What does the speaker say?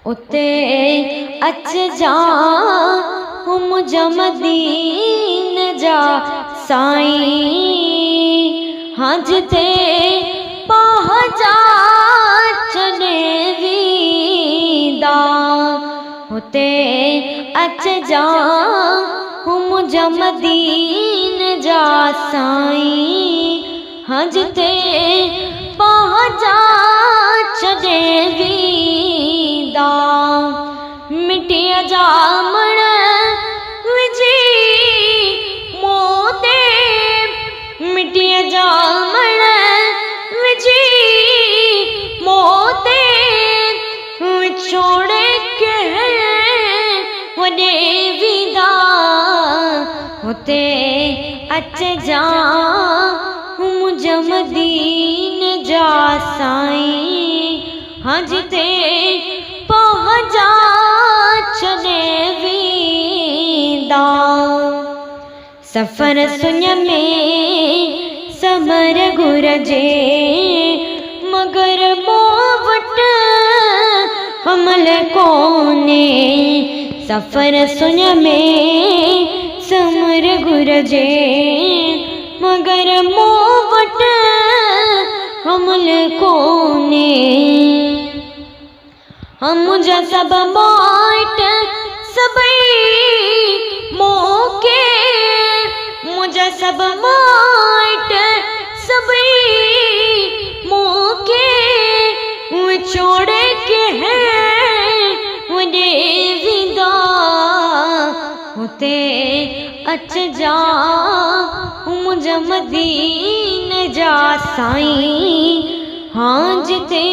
उते अच जा मुंहिंजा मदीन जा साईं, हाँ जिते पहुंचा चने वींदा। उते अच जा मुंहिंजा मदीन जा साईं, हाँ जिते पहुंचा चने वींदा। मिटीअ जा मण विझी मोते, मिटीअ जा मण विझी मोते, विछोड़े के वॾे वींदा। हुते अच जा मुंहिंजा मदीन जा साईं, हाँ जिते पहुंचा चने वींदा। सफ़र सुञ में समर घुरजे, मगर मूं वटि हमल कोन्हे। सफ़र सुञ में समर घुरजे, मगर मूं वटि हमल कोन्हे। मुंहिंजा सभु माइट सभई मोके, मुंहिंजा सभु माइट सभई मोके, विछोड़े के वॾे वींदा। हुते अच जा मुंहिंजा मदीन जा साईं, हाँ जिते